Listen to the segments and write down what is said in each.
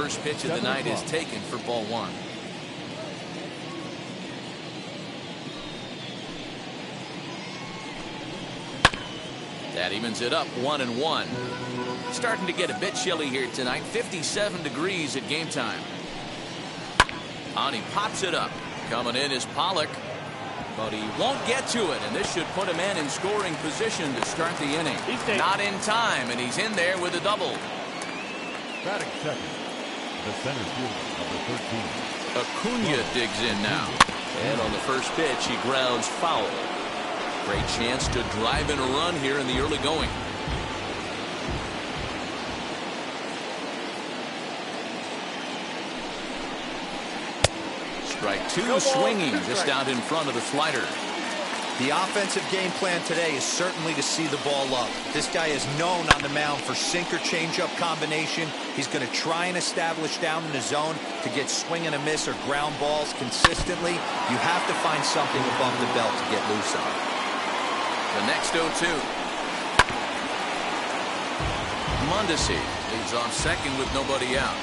First pitch of the night is taken for ball one. That evens it up 1-1. Starting to get a bit chilly here tonight. 57 degrees at game time. And he pops it up. Coming in is Pollock. But he won't get to it, and this should put a man in scoring position to start the inning. Not in time, and he's in there with a double. Batting second, the center fielder, number 13. Acuna digs in now. And on the first pitch, he grounds foul. Great chance to drive in a run here in the early going. Strike two, swinging just out in front of the slider. The offensive game plan today is certainly to see the ball up. This guy is known on the mound for sinker changeup combination. He's going to try and establish down in the zone to get swing and a miss or ground balls consistently. You have to find something above the belt to get loose on. The next 0-2. Mondesi leads off second with nobody out.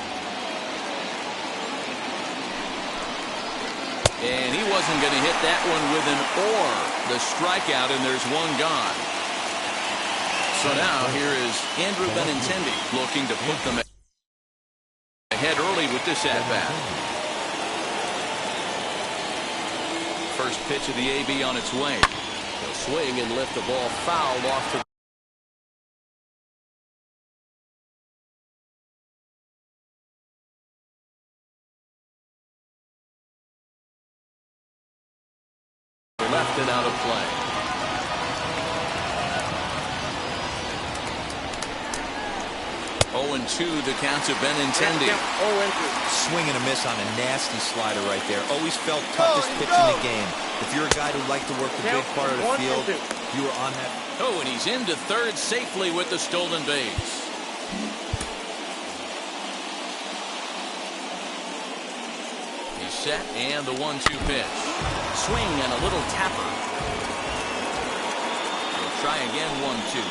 And he wasn't going to hit that one with an or. The strikeout, and there's one gone. So now here is Andrew Benintendi looking to put them ahead early with this at-bat. First pitch of the AB on its way. He'll swing and lift the ball foul off to left and out of play. Oh, 0-2 the count to Benintendi. Swing and a miss on a nasty slider right there. Always felt toughest pitch in the game. If you're a guy who liked to work the big part of the field, you were on that. Oh, and he's into third safely with the stolen base. He's set, and the 1-2 pitch. Swing and a little tapper. He'll try again, 1-2.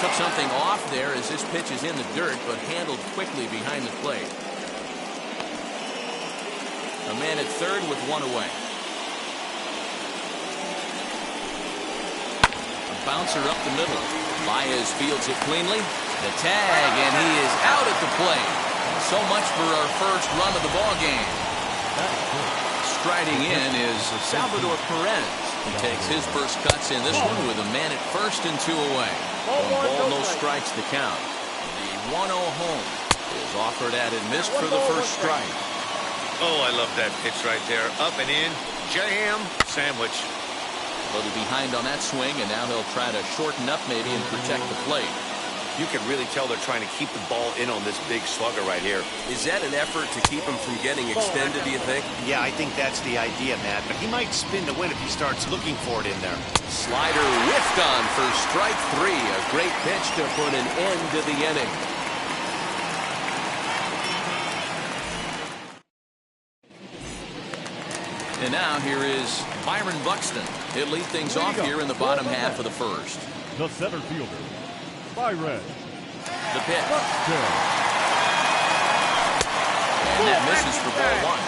Took something off there as this pitch is in the dirt, but handled quickly behind the plate. A man at third with one away. A bouncer up the middle. Baez fields it cleanly. The tag, and he is out at the plate. So much for our first run of the ball game. Striding in is Salvador Perez. He takes his first cuts in this one with a man at first and two away. One ball, no strikes to count. The 1-0 home is offered at and missed for the first strike. Oh, I love that pitch right there. Up and in, jam, sandwich. A little behind on that swing, and now he'll try to shorten up maybe and protect the plate. You can really tell they're trying to keep the ball in on this big slugger right here. Is that an effort to keep him from getting extended, do you think? Yeah, I think that's the idea, Matt. But he might spin to win if he starts looking for it in there. Slider whiffed on for strike three. A great pitch to put an end to the inning. And now here is Byron Buxton. He'll lead things off here in the bottom half of the first. The center fielder, Byron. The pitch. And that misses for ball one.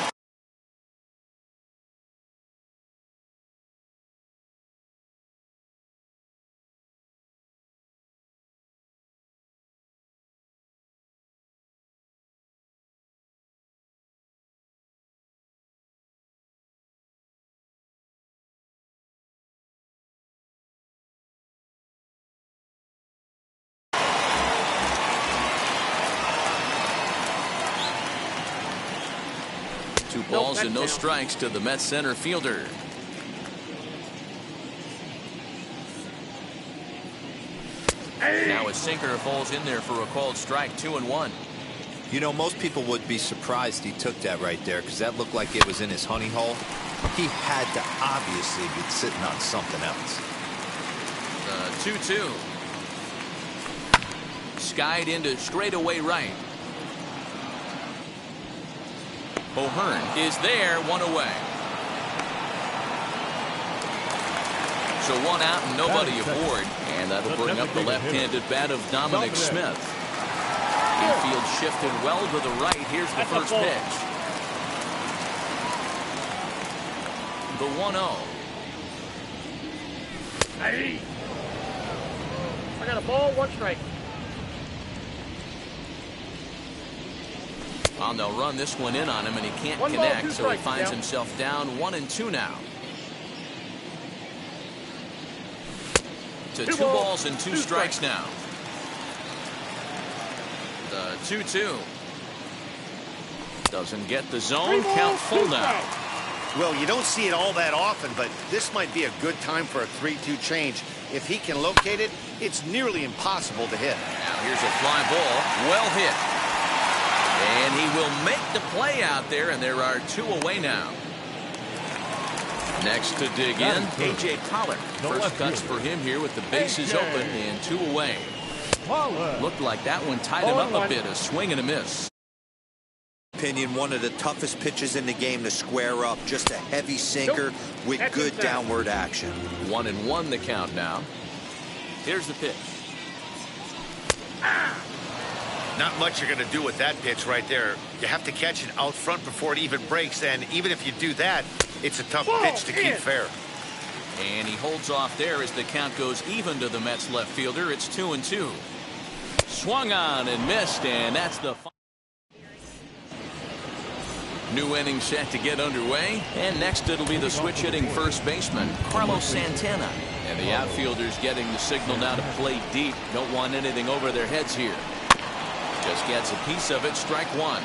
Two balls and no strikes to the Mets center fielder. Now a sinker falls in there for a called strike, 2-1. You know, most people would be surprised he took that right there because that looked like it was in his honey hole. He had to obviously be sitting on something else. 2-2. Skied into straightaway right. O'Hearn is there, one away. So one out and nobody aboard. And that'll bring up the left-handed bat of Dominic Smith. Infield shifted well to the right. Here's the first pitch. The 1-0. Hey. I got a ball, 1 strike. Well, they'll run this one in on him, and he can't connect, so he finds himself down 1-2 now. To 2 balls and 2 strikes now. The 2-2. Doesn't get the zone. Count full now. Well, you don't see it all that often, but this might be a good time for a 3-2 change. If he can locate it, it's nearly impossible to hit. Now here's a fly ball. Well hit. And he will make the play out there, and there are 2 away now. Next to dig in, A.J. Pollard. First cuts for him here with the bases open and 2 away. Looked like that one tied him up a bit, a swing and a miss. Opinion, one of the toughest pitches in the game to square up. Just a heavy sinker with good downward action. 1-1 the count now. Here's the pitch. Not much you're going to do with that pitch right there. You have to catch it out front before it even breaks, and even if you do that, it's a tough pitch to keep fair. And he holds off there as the count goes even to the Mets left fielder. It's 2-2. Swung on and missed, and that's the new inning set to get underway. And next it'll be the switch hitting first baseman, Carlos Santana. And the outfielders getting the signal now to play deep. Don't want anything over their heads here. Just gets a piece of it. Strike 1.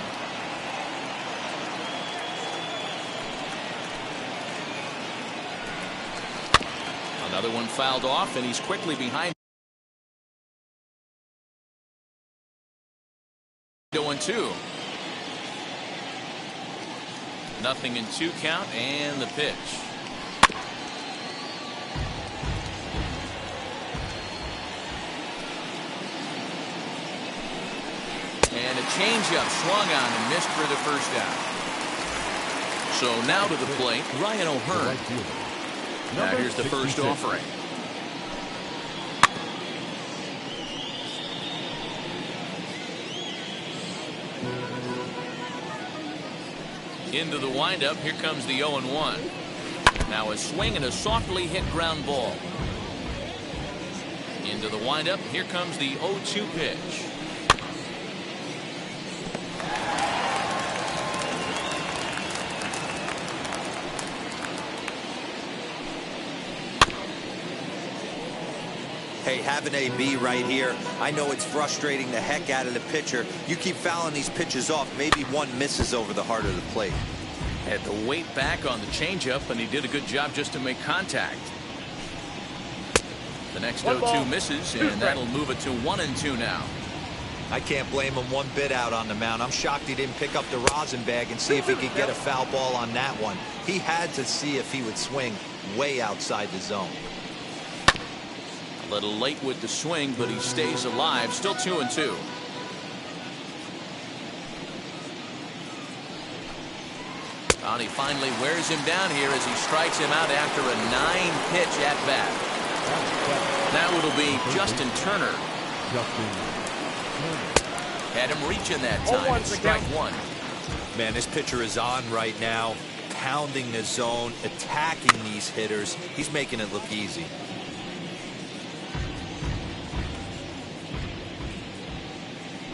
Another one fouled off, and he's quickly behind. 0-2. Nothing in 2 count, and the pitch. And a changeup swung on and missed for the first out. So now to the plate, Ryan O'Hearn. Now here's the first offering. Into the windup, here comes the 0-1. Now a swing and a softly hit ground ball. Into the windup, here comes the 0-2 pitch. Hey, have an AB right here. I know it's frustrating the heck out of the pitcher. You keep fouling these pitches off, maybe one misses over the heart of the plate. Had to wait back on the changeup, and he did a good job just to make contact. The next 0-2 misses, and that'll move it to 1-2 now. I can't blame him one bit out on the mound. I'm shocked he didn't pick up the rosin bag and see if he could get a foul ball on that one. He had to see if he would swing way outside the zone. A little late with the swing, but he stays alive. Still 2-2. And he finally wears him down here as he strikes him out after a 9-pitch at bat. Now it'll be Justin Turner. Had him reaching that time. It's strike 1. Man, this pitcher is on right now, pounding the zone, attacking these hitters. He's making it look easy.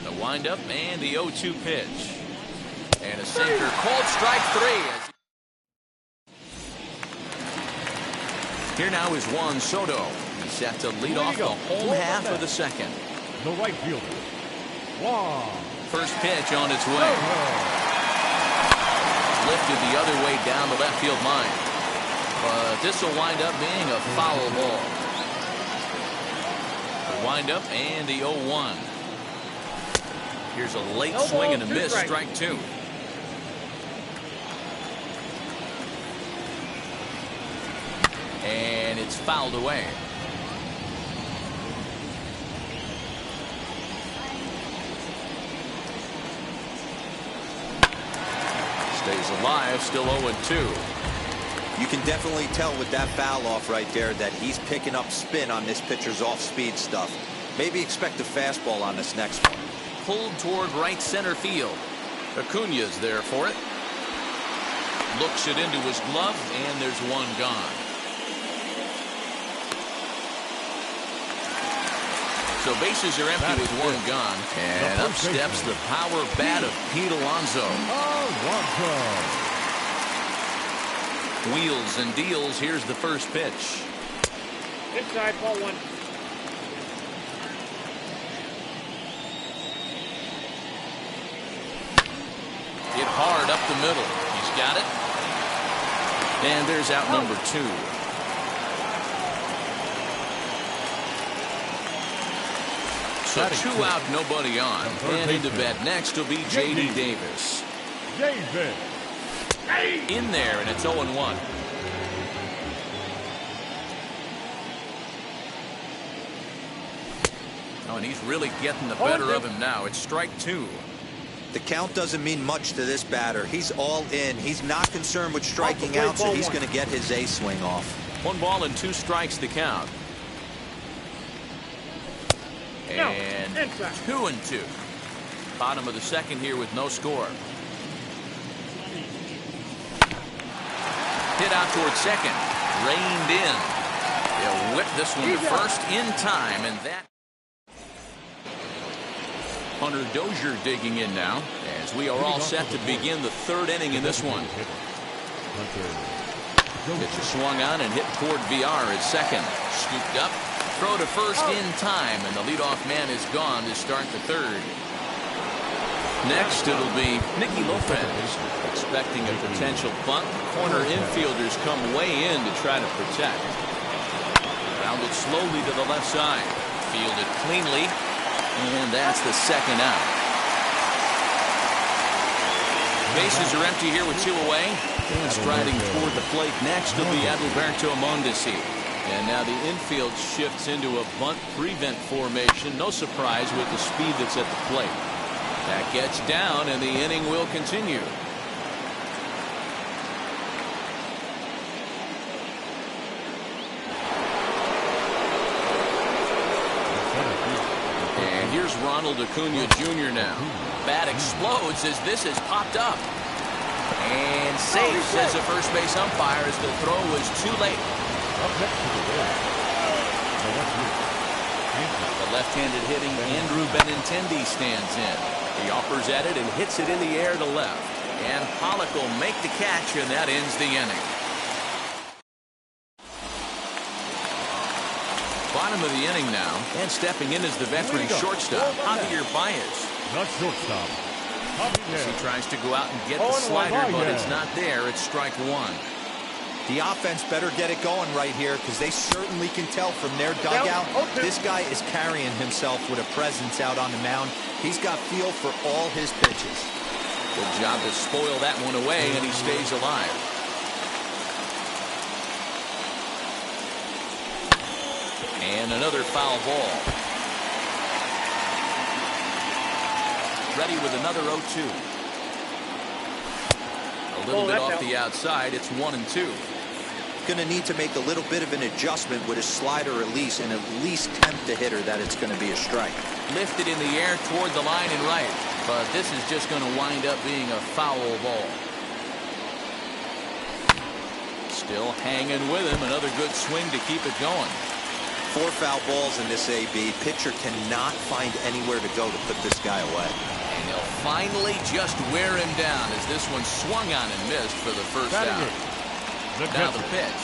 The windup and the 0-2 pitch. And a sinker. Called strike 3. Here now is Juan Soto. He's set to lead off the home half of the second. The right fielder, Juan. First pitch on its way. Lifted the other way down the left field line. But this will wind up being a foul ball. The windup and the 0-1. Here's a late swing and a miss. Strike 2. And it's fouled away. Stays alive, still 0-2. You can definitely tell with that foul off right there that he's picking up spin on this pitcher's off-speed stuff. Maybe expect a fastball on this next one. pulled toward right center field. Acuna's there for it. Looks it into his glove, and there's one gone. So bases are empty with one gone. And up steps the power bat of Pete Alonso. Wheels and deals. Here's the first pitch. Inside, ball one. Hit hard up the middle. He's got it. And there's out number 2. So 2 out, nobody on. And into bat next will be J.D. Davis. In there, and it's 0-1. Oh, and he's really getting the better of him now. It's strike 2. The count doesn't mean much to this batter. He's all in. He's not concerned with striking out, so he's going to get his A swing off. 1 ball and 2 strikes the count. And 2-2. Bottom of the second here with no score. Hit out towards second. Reined in. They'll whip this one to first in time, and that. Hunter Dozier digging in now as we are all set to begin the 3rd inning in this one. Pitch is swung on and hit toward VR at second. Scooped up. Throw to first in time, and the leadoff man is gone to start the 3rd. Next, it'll be Nicky Lopez expecting a potential bunt. Corner infielders come way in to try to protect. Grounded slowly to the left side. Fielded cleanly. And that's the 2nd out. Bases are empty here with 2 away. And striding toward the plate next will be Adalberto Mondesi. And now the infield shifts into a bunt prevent formation. No surprise with the speed that's at the plate. That gets down, and the inning will continue. Here's Ronald Acuna Jr. now. Bat explodes as this has popped up. And safe, says the first base umpire, as the throw was too late. The left-handed hitting Andrew Benintendi stands in. He offers at it and hits it in the air to left. And Pollock will make the catch, and that ends the inning. Bottom of the inning now, and stepping in is the veteran shortstop, Javier Baez. shortstop. As he tries to go out and get the slider, but it's not there. It's strike 1. The offense better get it going right here, because they certainly can tell from their dugout this guy is carrying himself with a presence out on the mound. He's got feel for all his pitches. Good job to spoil that one away, and he stays alive. And another foul ball. Ready with another 0-2. A little bit off the outside. It's 1-2. Going to need to make a little bit of an adjustment with his slider release and at least tempt the hitter that it's going to be a strike. Lifted in the air toward the line and right. But this is just going to wind up being a foul ball. Still hanging with him. Another good swing to keep it going. 4 foul balls in this AB. Pitcher cannot find anywhere to go to put this guy away. And he'll finally just wear him down as this one swung on and missed for the first out. Now the pitch.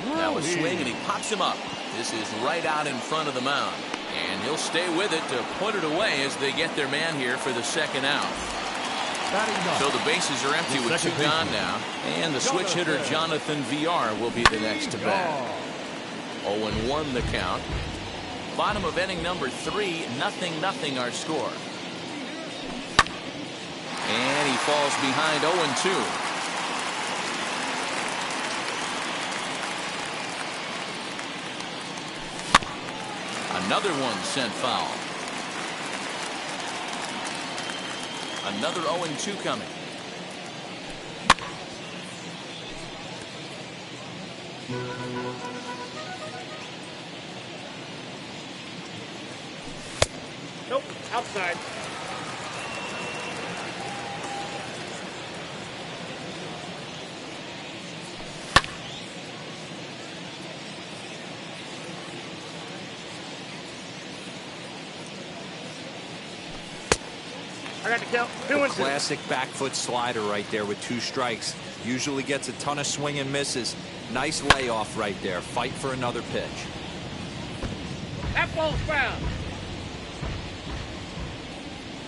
Now a swing, and he pops him up. This is right out in front of the mound. And he'll stay with it to put it away as they get their man here for the second out. So the bases are empty with 2 gone now. And the switch hitter Jonathan VR will be the next to bat. 0-1 the count. Bottom of inning number 3, 0-0 our score. And he falls behind 0-2. Another one sent foul. Another 0-2 coming. Outside. I got to count. 2 and 2. Classic back foot slider right there with 2 strikes. Usually gets a ton of swing and misses. Nice layoff right there. Fight for another pitch. That ball's foul.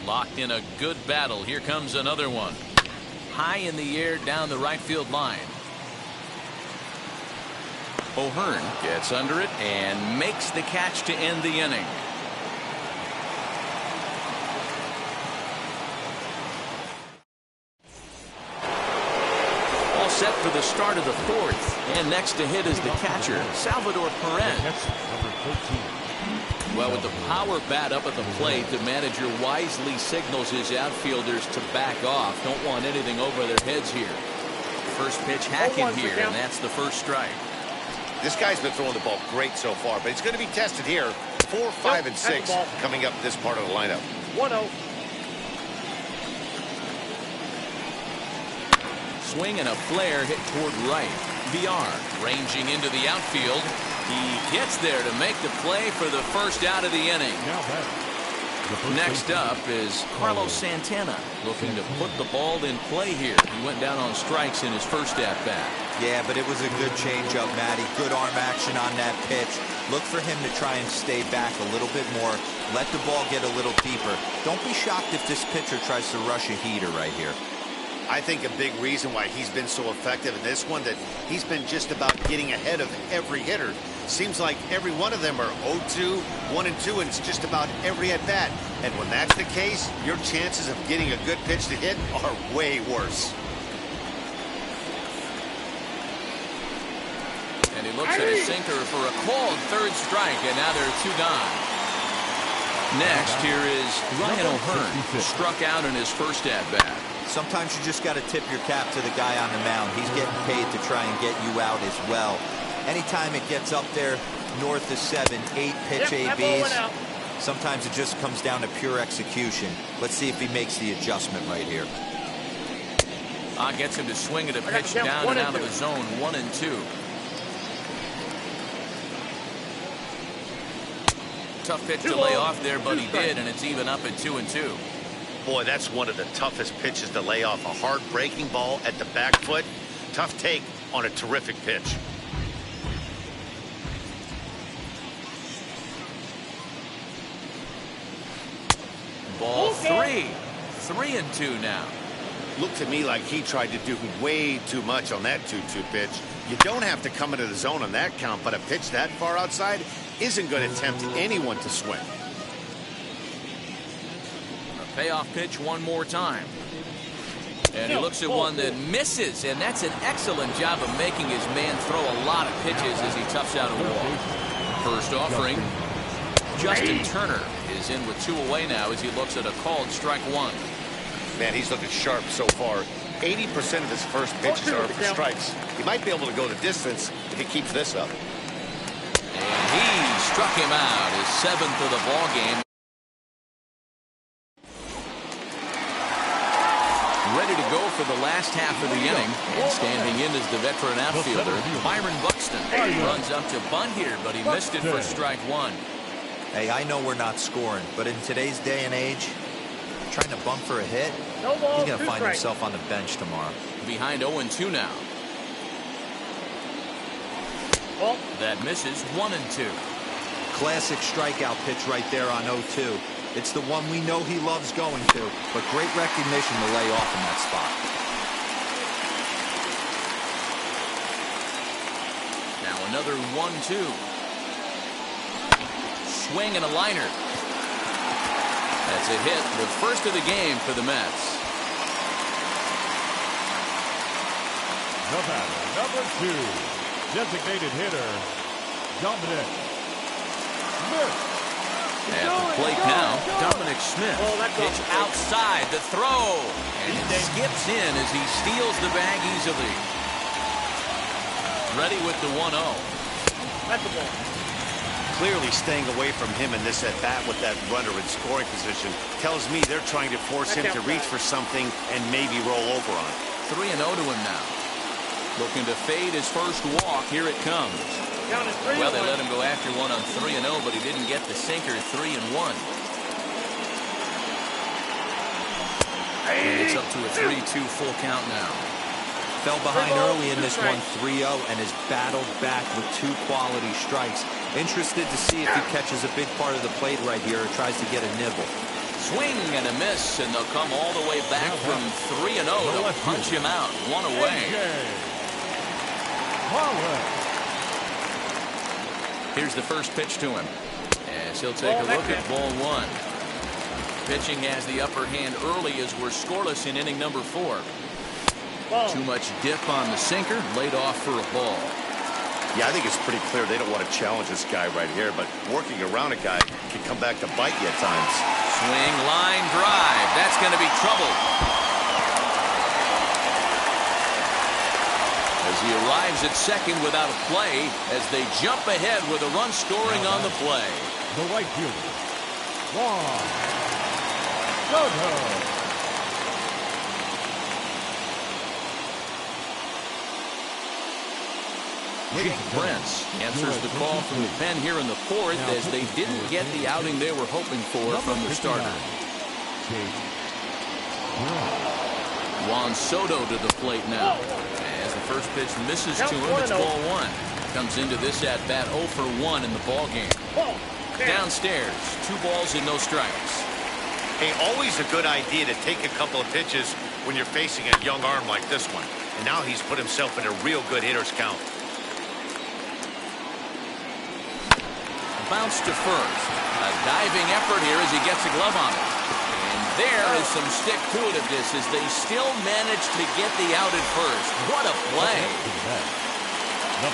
Locked in a good battle. Here comes another one. High in the air down the right field line. O'Hearn gets under it and makes the catch to end the inning. All set for the start of the 4th. And next to hit is the catcher, Salvador Perez. Number 13. Well, with the power bat up at the plate, the manager wisely signals his outfielders to back off. Don't want anything over their heads here. First pitch hacking here, and that's the first strike. This guy's been throwing the ball great so far, but it's going to be tested here. 4, 5, and 6 coming up this part of the lineup. 1-0. Swing and a flare hit toward right. VR ranging into the outfield. He gets there to make the play for the first out of the inning. Next up is Carlos Santana, looking to put the ball in play here. He went down on strikes in his first at-bat. Yeah, but it was a good changeup, Matty. Good arm action on that pitch. Look for him to try and stay back a little bit more. Let the ball get a little deeper. Don't be shocked if this pitcher tries to rush a heater right here. I think a big reason why he's been so effective in this one, that he's been just about getting ahead of every hitter. Seems like every one of them are 0-2, 1-2, and it's just about every at-bat. And when that's the case, your chances of getting a good pitch to hit are way worse. And he looks at his sinker for a called 3rd strike, and now there are 2 gone. Next, here is Ryan O'Hearn, struck out in his first at-bat. Sometimes you just got to tip your cap to the guy on the mound. He's getting paid to try and get you out as well. Anytime it gets up there north of 7, 8 pitch ABs, sometimes it just comes down to pure execution. Let's see if he makes the adjustment right here. Gets him to swing at a pitch down and out of the zone. 1-2. Tough pitch to lay off there, but he did, and it's even up at 2-2. Boy, that's one of the toughest pitches to lay off. A hard breaking ball at the back foot. Tough take on a terrific pitch. Ball 3. 3-2 now. Looked to me like he tried to do way too much on that 2-2 pitch. You don't have to come into the zone on that count, but a pitch that far outside isn't going to tempt anyone to swing. A payoff pitch one more time. And he looks at one that misses, and that's an excellent job of making his man throw a lot of pitches as he toughs out a wall. First offering, Justin Turner is in with 2 away now as he looks at a called strike 1. Man, he's looking sharp so far. 80% of his first pitches are for strikes. He might be able to go the distance if he keeps this up. And he struck him out, his 7th of the ball game. Ready to go for the last half of the inning. And standing in is the veteran outfielder, Byron Buxton. He runs up to bunt here, but he missed it for strike 1. Hey, I know we're not scoring, but in today's day and age, trying to bunt for a hit, he's going to find himself on the bench tomorrow. Behind 0-2 now. That misses. 1-2. Classic strikeout pitch right there on 0-2. It's the one we know he loves going to, but great recognition to lay off in that spot. Now another 1-2. Swing and a liner. That's a hit, the first of the game for the Mets. The batter, number 2, designated hitter, Dominic Smith. At the plate now, Dominic Smith. Pitch outside, the throw. And it skips in as he steals the bag easily. Ready with the 1-0. That's the ball. clearly staying away from him in this at-bat with that runner in scoring position. Tells me they're trying to force him to reach for something and maybe roll over on it. 3-0 to him now. Looking to fade his first walk. Here it comes. Well, they let him go after one on 3-0, but he didn't get the sinker. 3-1. And it's up to a 3-2 full count now. Fell behind early in this one, 3-0, and has battled back with 2 quality strikes. Interested to see if he catches a big part of the plate right here or tries to get a nibble. Swing and a miss, and they'll come all the way back from 3-0 to punch him out. 1 away. Here's the first pitch to him, as he'll take a look at ball 1. Pitching has the upper hand early as we're scoreless in inning number 4. Too much dip on the sinker, laid off for a ball. Yeah, I think it's pretty clear they don't want to challenge this guy right here, but working around a guy can come back to bite you at times. Swing, line drive. That's going to be trouble. As he arrives at second without a play, as they jump ahead with a run scoring on the play. The right fielder, Juan Soto. Jake Brents answers the call from the pen here in the 4th, as they didn't get the outing they were hoping for from the starter. Juan Soto to the plate now. As the first pitch misses to him, it's ball 1. Comes into this at-bat 0 for 1 in the ball game. Downstairs, 2 balls and no strikes. Hey, always a good idea to take a couple of pitches when you're facing a young arm like this one. And now he's put himself in a real good hitter's count. Bounce to first. A diving effort here as he gets a glove on it. And there is some stick-to-itiveness as they still manage to get the out at first. What a play.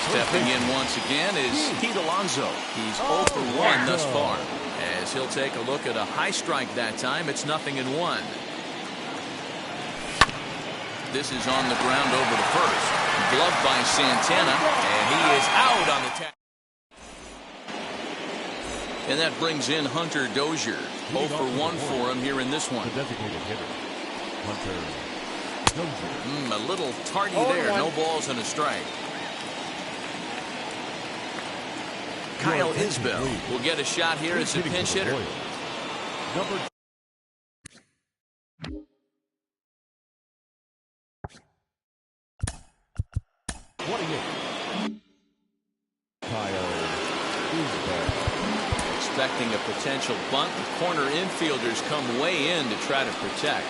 Stepping in once again is Pete Alonso. He's 0 for 1 thus far. As he'll take a look at a high strike that time, it's 0-1. This is on the ground over to first. Gloved by Santana, and he is out on the tag. And that brings in Hunter Dozier. 0 for 1 for him here in this one. The designated hitter, Hunter Dozier. A little tardy there. No balls and a strike. Kyle Isbell will get a shot here as a pinch hitter. Number 28. Kyle Isbell. Expecting a potential bunt. The corner infielders come way in to try to protect.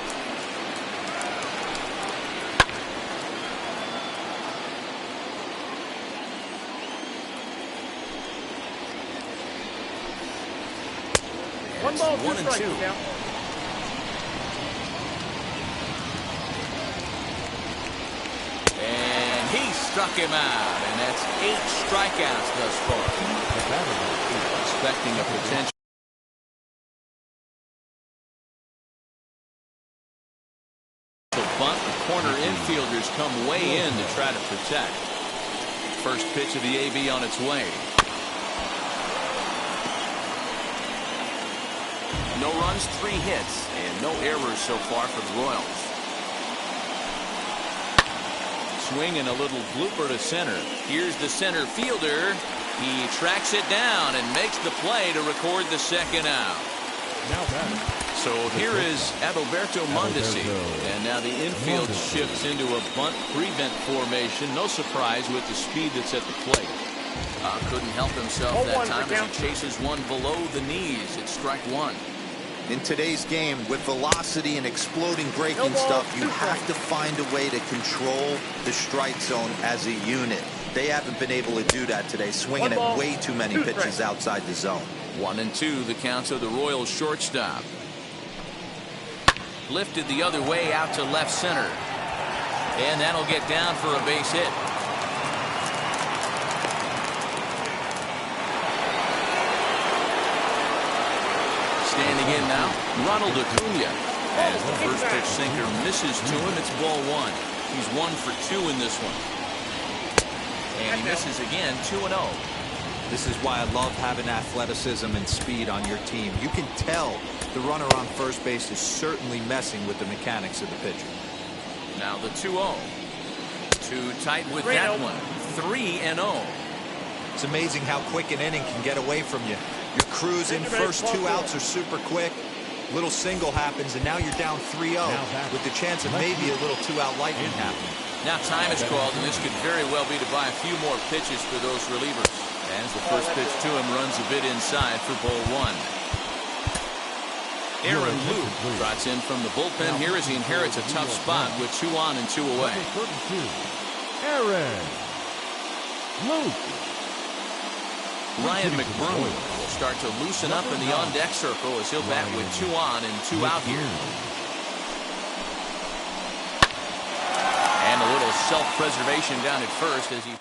One ball, 1 and 2. Now. And he struck him out, and that's 8 strikeouts thus far. Expecting a potential bunt. The corner infielders come way in to try to protect. First pitch of the AB on its way. No runs, 3 hits, and no errors so far for the Royals. Swing and a little blooper to center. Here's the center fielder. He tracks it down and makes the play to record the second out. Now batting. So here is Adalberto Mondesi. And now the infield shifts into a bunt prevent formation. No surprise with the speed that's at the plate. Couldn't help himself that time as he chases one below the knees. It's strike 1. In today's game, with velocity and exploding breaking stuff, you have to find a way to control the strike zone as a unit. They haven't been able to do that today, swinging at way too many pitches outside the zone. 1 and 2, the counts of the Royals shortstop. Lifted the other way out to left center. And that'll get down for a base hit. Standing in now, Ronald Acuna. As the first pitch sinker misses to him, it's ball 1. He's 1 for 2 in this one. And he misses again, 2-0. This is why I love having athleticism and speed on your team. You can tell the runner on first base is certainly messing with the mechanics of the pitcher. Now the 2-0. Too tight with that one. 3-0. It's amazing how quick an inning can get away from you. You're cruising, first 2 outs are super quick. Little single happens, and now you're down 3-0 with the chance of maybe a little 2-out lightning happening. Now time is called, and this could very well be to buy a few more pitches for those relievers. As the first pitch to him runs a bit inside for ball 1. Aaron Luke trots in from the bullpen here as he inherits a tough spot with 2 on and 2 away. Aaron Luke. Ryan McBroom will start to loosen up in the on-deck circle as he'll bat with 2 on and 2 out here. And a little self-preservation down at first as he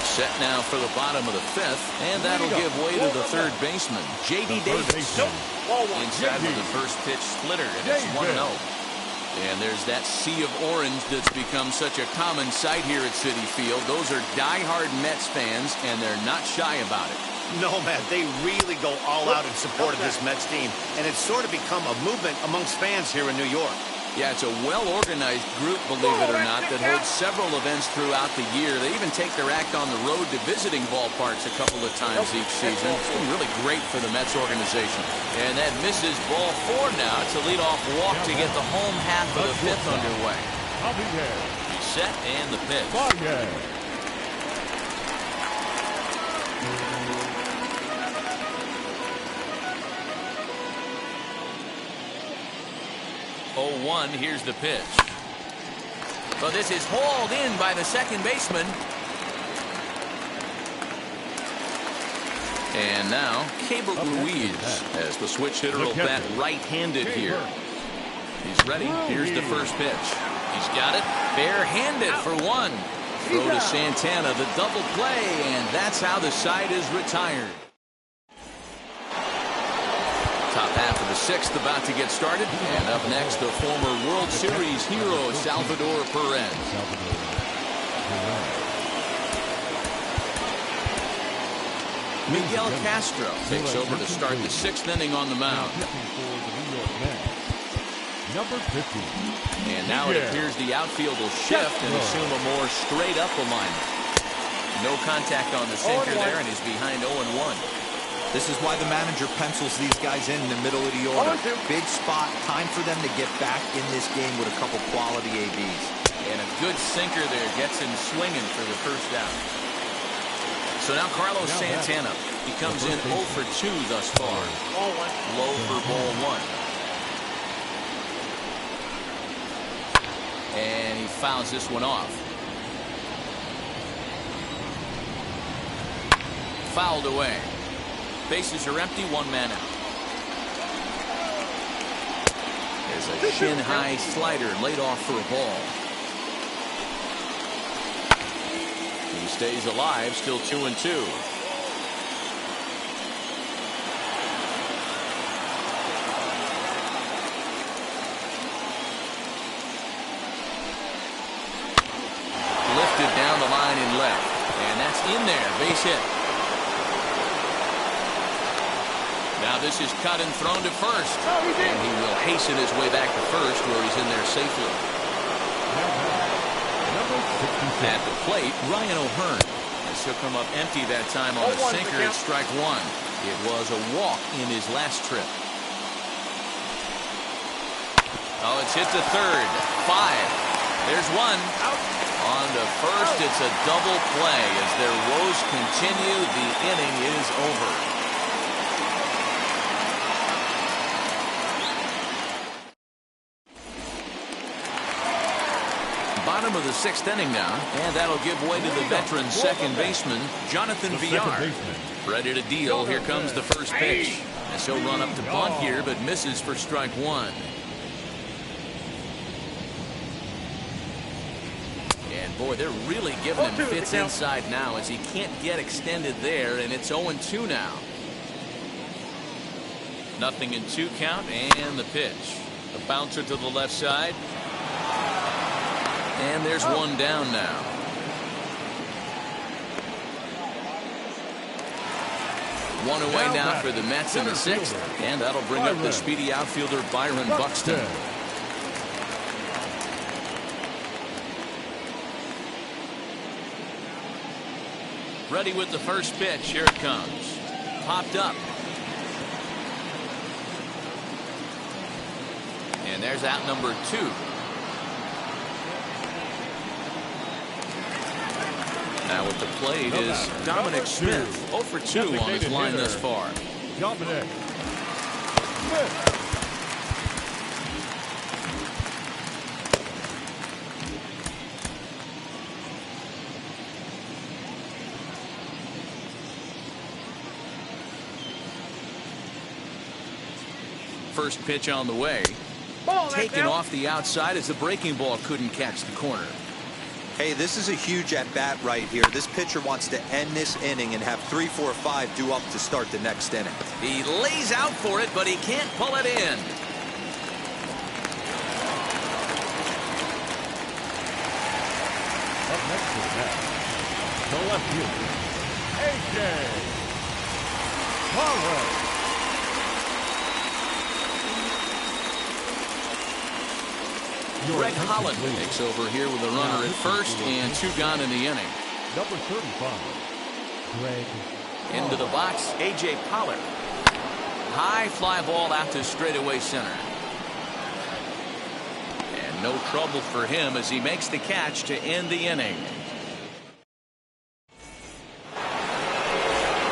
set now for the bottom of the 5th, and that'll give way to the third baseman, J.D. Davis. Inside with the first pitch splitter, and it's 1-0. And there's that sea of orange that's become such a common sight here at Citi Field. Those are diehard Mets fans, and they're not shy about it. No, man, they really go all out in support of this Mets team, and it's sort of become a movement amongst fans here in New York. Yeah, it's a well-organized group, believe it or not, that holds several events throughout the year. They even take their act on the road to visiting ballparks a couple of times each season. It's been really great for the Mets organization. And that misses ball 4 now. It's a leadoff walk to get the home half of the 5th underway. Set and the pitch. 0-1, here's the pitch. But this is hauled in by the second baseman. And now, Cable Ruiz as the switch hitter will bat right-handed here. He's ready. Here's the first pitch. He's got it. Barehanded for 1. Throw to Santana, the double play, and that's how the side is retired. Top half of the 6th about to get started. And up next, the former World Series hero, Salvador Perez. Miguel Castro takes over to start the 6th inning on the mound. Number 50. And now it appears the outfield will shift and assume a more straight-up alignment. No contact on the sinker there, and he's behind 0-1. This is why the manager pencils these guys in the middle of the order. Big spot, time for them to get back in this game with a couple quality ABs. And a good sinker there gets him swinging for the first out. So now Carlos Santana, he comes in 0 for 2 thus far. Low for ball 1. And he fouls this one off. Fouled away. Bases are empty, 1 man out. There's a shin-high slider laid off for a ball. He stays alive, still 2-2. Lifted down the line in left, and that's in there, base hit. Now this is cut and thrown to first. And he will hasten his way back to first where he's in there safely. At the plate, Ryan O'Hearn. As he'll come up empty that time on a sinker at strike 1. It was a walk in his last trip. Oh, it's hit to third. 5. There's 1. Out. On to first, it's a double play. As their woes continue, the inning is over. Bottom of the 6th inning now, and that'll give way to the veteran second baseman, Jonathan Villar. Ready to deal. Here comes the first pitch. As he'll run up to bunt here, but misses for strike 1. And boy, they're really giving him fits inside now as he can't get extended there, and it's 0-2 now. 0-2 count, and the pitch. A bouncer to the left side. And there's 1 down now. One away now for the Mets in the sixth, and that'll bring up the speedy outfielder Byron Buxton. Ready with the first pitch. Here it comes. Popped up. And there's out number 2. Now with the plate is Dominic Smith. 0 for 2 on his line thus far. Dominic Smith. First pitch on the way. Taken off the outside as the breaking ball couldn't catch the corner. Hey, this is a huge at-bat right here. This pitcher wants to end this inning and have 3, 4, 5 due up to start the next inning. He lays out for it, but he can't pull it in. Up next to the net, the left fielder, A.J. Pollock. Greg Holland takes over here with a runner at first and 2 gone in the inning. Number 35, Greg. Into the box, A.J. Pollock. High fly ball out to straightaway center. And no trouble for him as he makes the catch to end the inning.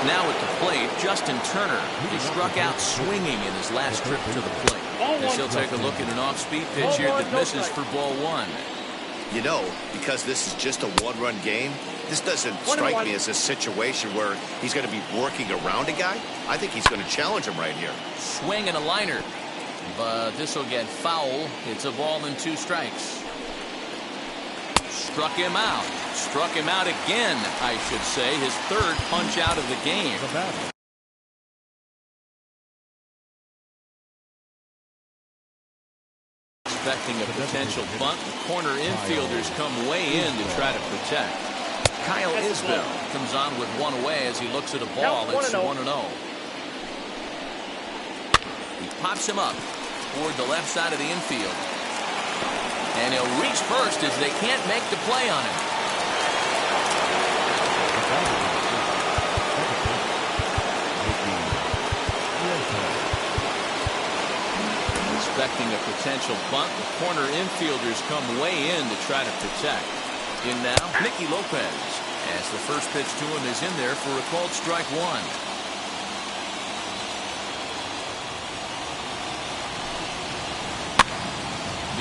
Now at the plate, Justin Turner. He struck out swinging in his last trip to the plate. As he'll take a look at an off-speed pitch here that misses for ball 1. You know, because this is just a one-run game, this doesn't strike me as a situation where he's going to be working around a guy. I think he's going to challenge him right here. Swing and a liner. But this will get foul. It's a ball and 2 strikes. Struck him out. Struck him out again, I should say. His 3rd punch out of the game. Expecting a potential bunt. The corner infielders come way in to try to protect. Kyle Isbell comes on with 1 away as he looks at a ball. It's 1-0. He pops him up toward the left side of the infield. And he'll reach first as they can't make the play on him. Expecting a potential bunt. The corner infielders come way in to try to protect. In now, Nicky Lopez. As the first pitch to him is in there for a called strike 1.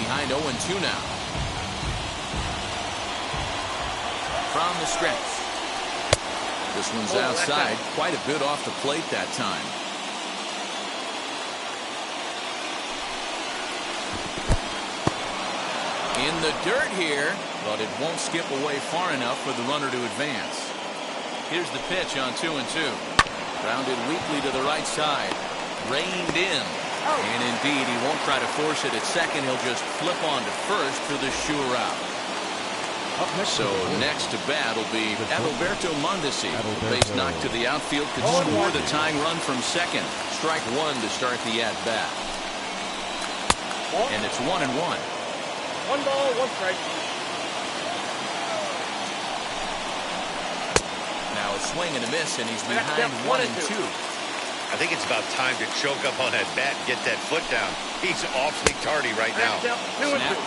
Behind 0-2 now. From the stretch. This one's outside. Quite a bit off the plate that time. In the dirt here, but it won't skip away far enough for the runner to advance. Here's the pitch on 2-2. Grounded weakly to the right side. Reined in. And indeed, he won't try to force it at second. He'll just flip on to first for the sure out. So next to bat will be Adalberto Mondesi. Base knock to the outfield could score the tying run from second. Strike 1 to start the at-bat. And it's 1-1. 1 ball, 1 strike. Now a swing and a miss, and he's behind 1-2. I think it's about time to choke up on that bat and get that foot down. He's awfully tardy right now. Snap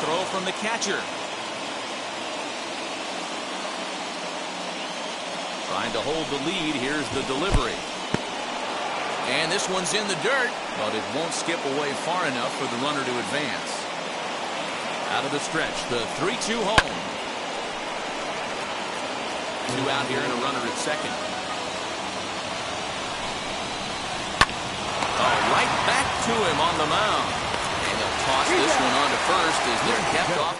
throw from the catcher. Trying to hold the lead. Here's the delivery. And this one's in the dirt, but it won't skip away far enough for the runner to advance. Out of the stretch, the 3-2 home. 2 out here and a runner at second. Right back to him on the mound. And they'll toss this one on to first as they're kept off.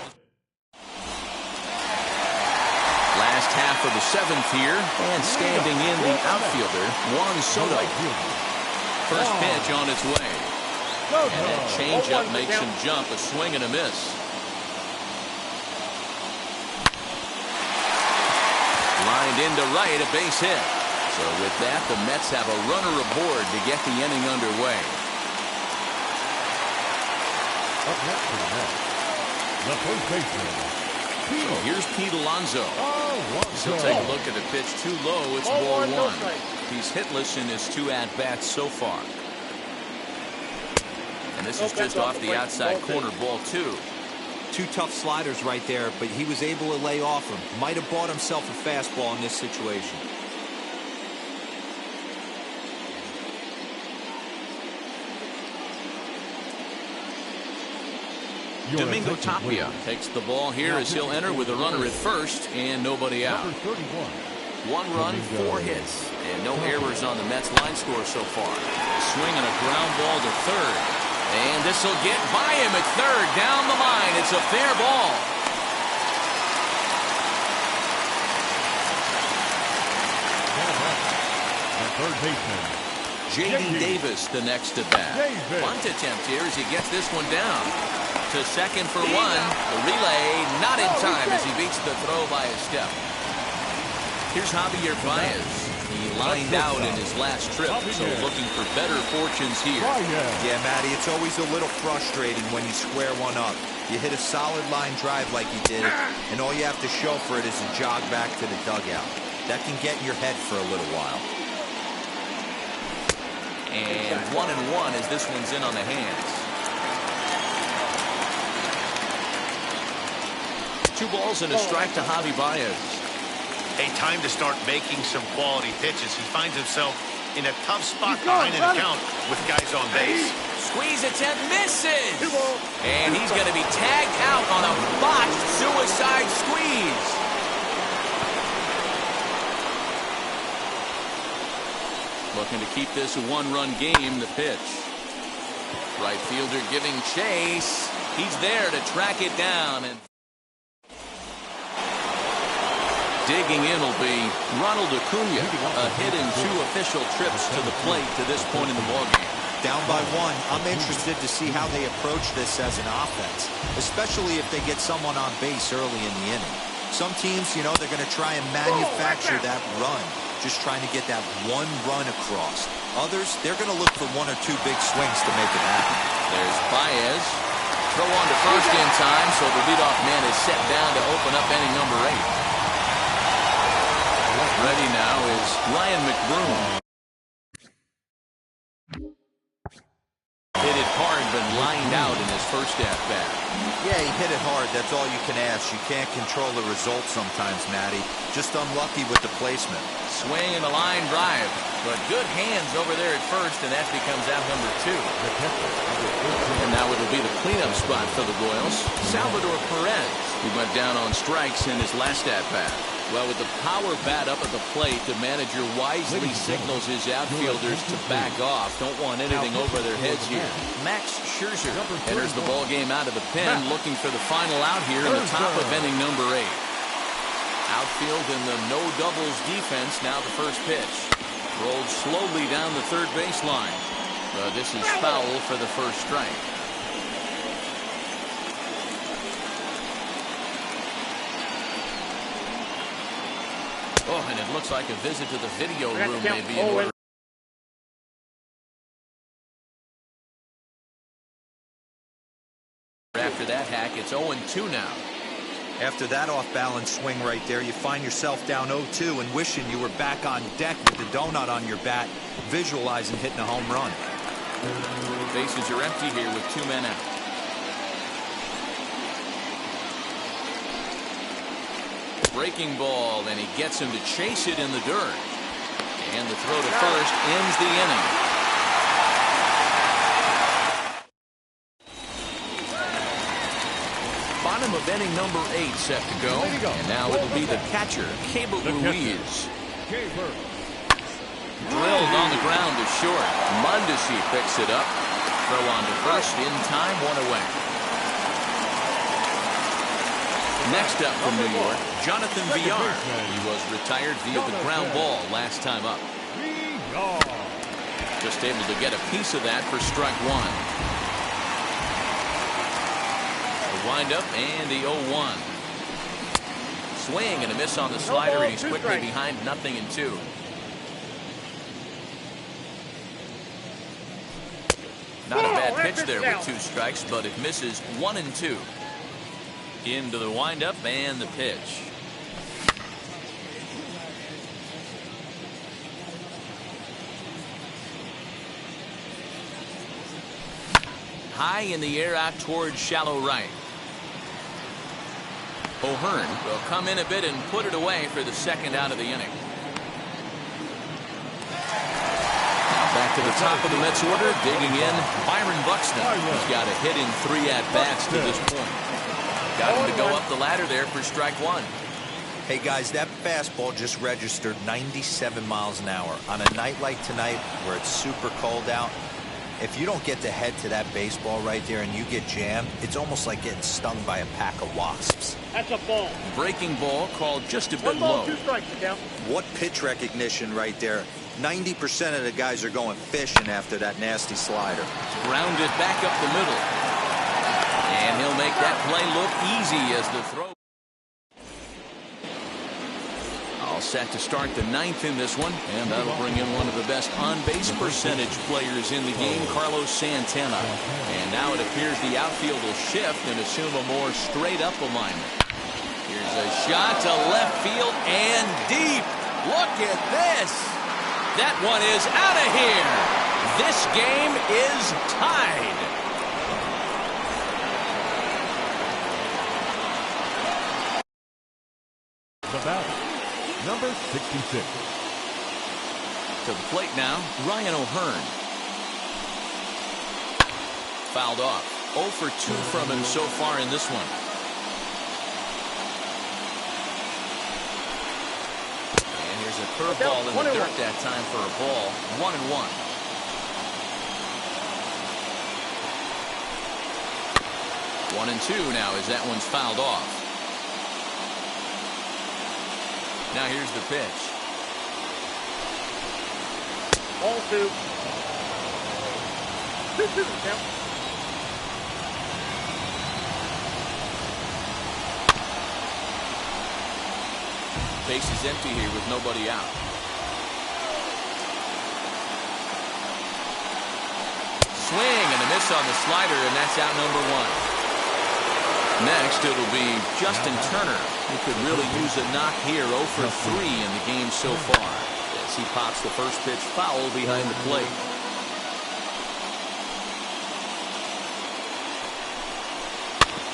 Last half of the 7th here, and standing in the outfielder, Juan Soto. First pitch on its way. And that changeup makes him jump, a swing and a miss. Lined into right, a base hit. So with that, the Mets have a runner aboard to get the inning underway. Up next for the Mets, the first baseman. So here's Pete Alonso. Alonso. He'll take a look at the pitch too low. It's Ball ball one, no one. strike. He's hitless in his 2 at-bats so far. And this is Okay, just so off the outside ball corner, ball 2. 2 tough sliders right there, but he was able to lay off him. Might have bought himself a fastball in this situation. Domingo Tapia takes the ball here as he'll enter with a runner at first and nobody out. Number 31. 1 run, 4 hits, and no errors on the Mets line score so far. Swinging a ground ball to third. And this will get by him at third. Down the line. It's a fair ball. The third baseman. J.D. Davis the next at bat. Bunt attempt here as he gets this one down. To second for 1. The relay not in time as he beats the throw by a step. Here's Javier Baez. He lined out in his last trip, so looking for better fortunes here. Yeah, Matty, it's always a little frustrating when you square one up. You hit a solid line drive like you did, and all you have to show for it is a jog back to the dugout. That can get in your head for a little while. And 1-1 as this one's in on the hands. 2 balls and a strike to Javi Baez. A time to start making some quality pitches. He finds himself in a tough spot behind an account with guys on base. Squeeze attempt misses. And he's going to be tagged out on a botched suicide squeeze. Looking to keep this a 1-run game, the pitch. Right fielder giving chase. He's there to track it down. And digging in will be Ronald Acuna, a hit in 2 official trips to the plate to this point in the ballgame. Down by 1, I'm interested to see how they approach this as an offense, especially if they get someone on base early in the inning. Some teams, you know, they're going to try and manufacture that run, just trying to get that 1 run across. Others, they're going to look for 1 or 2 big swings to make it happen. There's Baez. Throw on to first in time, so the leadoff man is set down to open up inning number 8. Ready now is Ryan McBroom. Hit it hard, but lined out in his first at-bat. Yeah, he hit it hard. That's all you can ask. You can't control the result sometimes, Matty. Just unlucky with the placement. Swing and a line drive, but good hands over there at first, and that becomes out number 2. And now it'll be the cleanup spot for the Royals. Salvador Perez, who went down on strikes in his last at-bat. Well, with the power bat up at the plate, the manager wisely signals his outfielders to back off. Don't want anything over their heads here. Max Scherzer enters the ball game out of the pen, looking for the final out here in the top of inning number 8. Outfield in the no doubles defense. Now the first pitch. Rolled slowly down the third baseline. This is foul for the first strike. Oh, and it looks like a visit to the video room may be in order. After that hack, it's 0-2 now. After that off-balance swing right there, you find yourself down 0-2 and wishing you were back on deck with the donut on your bat, visualizing hitting a home run. Bases are empty here with 2 men out. Breaking ball, and he gets him to chase it in the dirt. And the throw to first ends the inning. Bottom of inning number 8 set to go. And now it'll be the catcher, Keibert Ruiz. Drilled on the ground to short. Mondesi picks it up. Throw on to first in time, 1 away. Next up from New York, Jonathan Villar. He was retired via the ground ball last time up. Just able to get a piece of that for strike 1. The windup and the 0-1. Swing and a miss on the slider, and he's quickly behind 0-2. bad pitch there with 2 strikes, but it misses 1 and 2. Into the windup and the pitch. High in the air out towards shallow right. O'Hearn will come in a bit and put it away for the second out of the inning. Back to the top of the Mets order, digging in, Byron Buxton. He's got a hit in 3 at-bats to this point. Got him to go up the ladder there for strike 1. Hey, guys, that fastball just registered 97 miles an hour. On a night like tonight where it's super cold out, if you don't get the head to that baseball right there and you get jammed, it's almost like getting stung by a pack of wasps. That's a ball. Breaking ball called just a bit 1 ball, low. 2 strikes, the count. What pitch recognition right there. 90% of the guys are going fishing after that nasty slider. Grounded back up the middle. And he'll make that play look easy as the throw. All set to start the 9th in this one, and that'll bring in one of the best on-base percentage players in the game, Carlos Santana. And now it appears the outfield will shift and assume a more straight-up alignment. Here's a shot to left field and deep. Look at this. That one is out of here. This game is tied. The batter, number 66. To the plate now, Ryan O'Hearn. Fouled off. 0 for 2 from him so far in this one. And here's a curveball in the dirt that time for a ball. 1-1. One and 2 now as that one's fouled off. Now here's the pitch. Ball 2. 2-2, count. Base is empty here with nobody out. Swing and a miss on the slider, and that's out number 1. Next, it'll be Justin Turner. He could really use a knock here. 0 for 3 in the game so far, as he pops the first pitch foul behind the plate.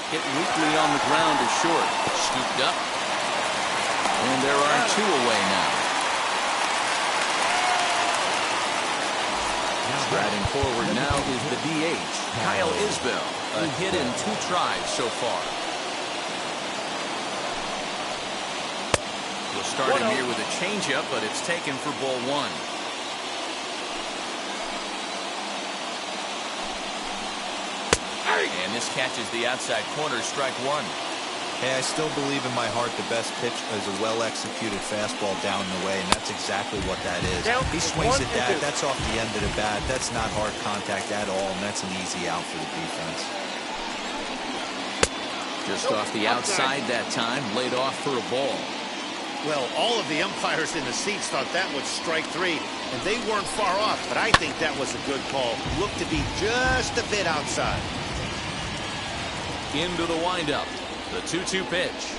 Hit weakly on the ground to short. Scooped up. And there are 2 away now. Striding forward now is the DH, Kyle Isbell. A hit in 2 tries so far. We'll start him here with a changeup, but it's taken for ball 1. And this catches the outside corner, strike 1. Hey, I still believe in my heart the best pitch is a well-executed fastball down and away, and that's exactly what that is. He swings at that. That's off the end of the bat. That's not hard contact at all, and that's an easy out for the defense. Just off the outside that time, laid off for a ball. Well, all of the umpires in the seats thought that was strike 3, and they weren't far off, but I think that was a good call. Looked to be just a bit outside. Into the windup. The 2-2 pitch.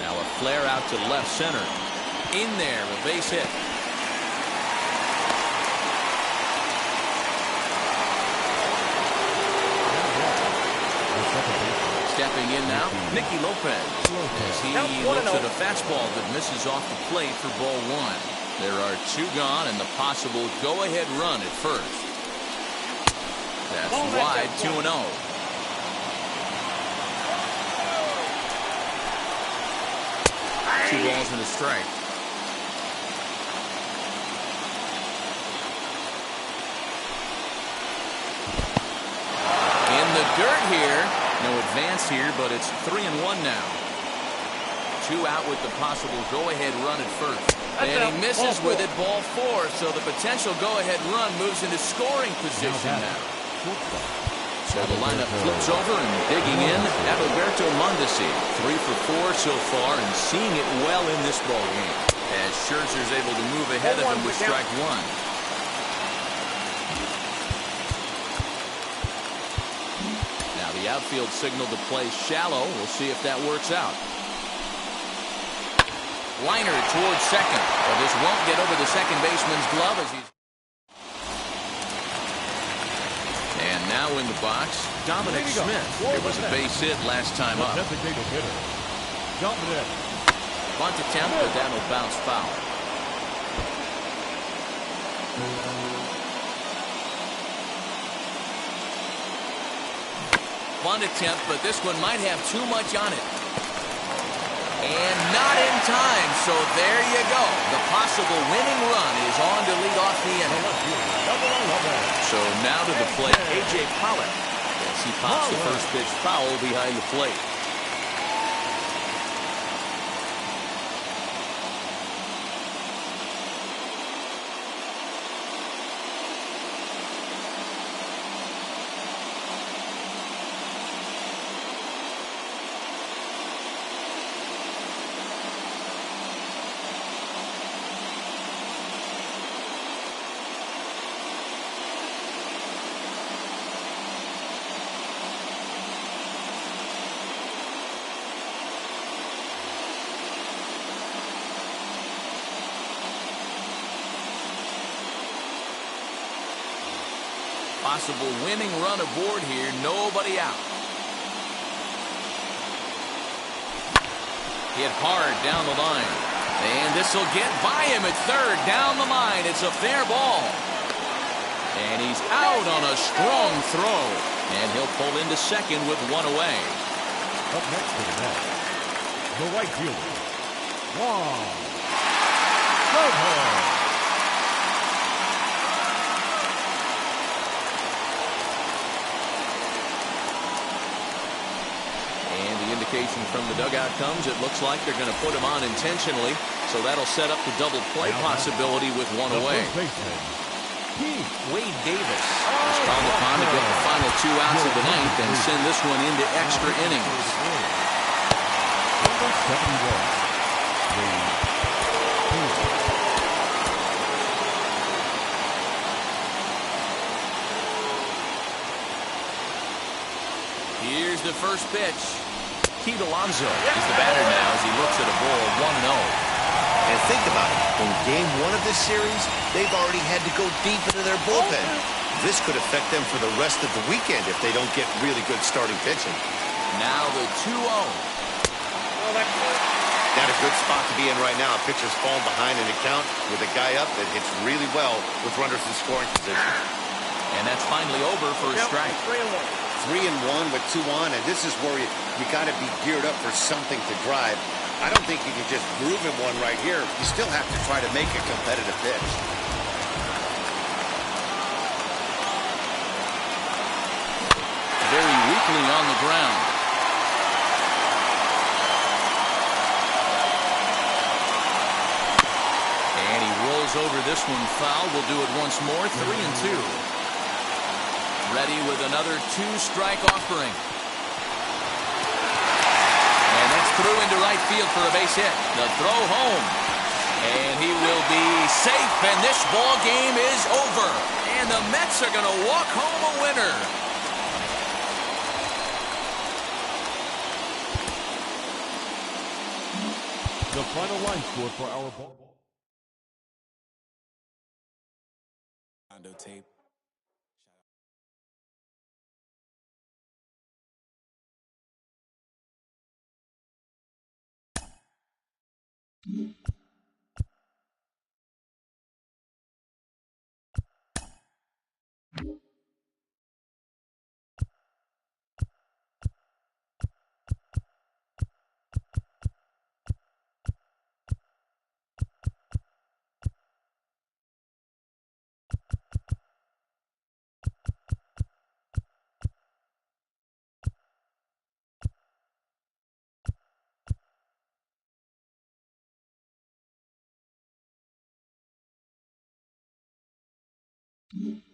Now a flare out to left center. In there, a base hit. Stepping in now, Nicky Lopez. As he looks at a fastball that misses off the plate for ball 1. There are 2 gone and the possible go-ahead run at first. That's wide, 2-0. 2 balls and a strike. In the dirt here. No advance here, but it's 3-1 now. 2 out with the possible go-ahead run at first. And he misses with it, ball 4. So the potential go-ahead run moves into scoring position now. So the lineup flips over and digging in, Adalberto Mondesi. 3 for 4 so far and seeing it well in this ball game. As Scherzer's able to move ahead of him with strike 1. outfield signal to play shallow. We'll see if that works out. Liner towards second, but this won't get over the second baseman's glove as he's... And now in the box, Dominic Smith. There was a base hit last time up. Designated hitter, Dominic. Bunt attempt, but that'll bounce foul. Bunt attempt, but this one might have too much on it. And not in time, so there you go. The possible winning run is on to lead off the inning. So now to the plate, A.J. Pollock. As he pops the first pitch foul behind the plate. Possible winning run aboard here, nobody out. Hit hard down the line. And this will get by him at third, down the line. It's a fair ball. And he's out on a strong throw. And he'll pull into second with one away. Up next to the net, the right fielder, Juan Soto. Indication from the dugout comes, it looks like they're going to put him on intentionally, so that'll set up the double play possibility with one away. Wade Davis is called upon to get the final 2 outs of the ninth and send this one into extra innings. Here's the first pitch. Pete Alonso is the batter now as he looks at a ball 1-0. And think about it. In game 1 of this series, they've already had to go deep into their bullpen. This could affect them for the rest of the weekend if they don't get really good starting pitching. Now the 2-0. Got a good spot to be in right now. Pitcher's falling behind in the count with a guy up that hits really well with runners in scoring position. And that's finally over for a strike. 3-1 with 2 on, and this is where you got to be geared up for something to drive. I don't think you can just groove in one right here. You still have to try to make a competitive pitch. Very weakly on the ground. And he rolls over this one foul. We'll do it once more. 3-2. Ready with another 2-strike offering. And that's through into right field for a base hit. The throw home. And he will be safe, and this ball game is over. And the Mets are going to walk home a winner. The final line score for our ball. Tape. Mm-hmm.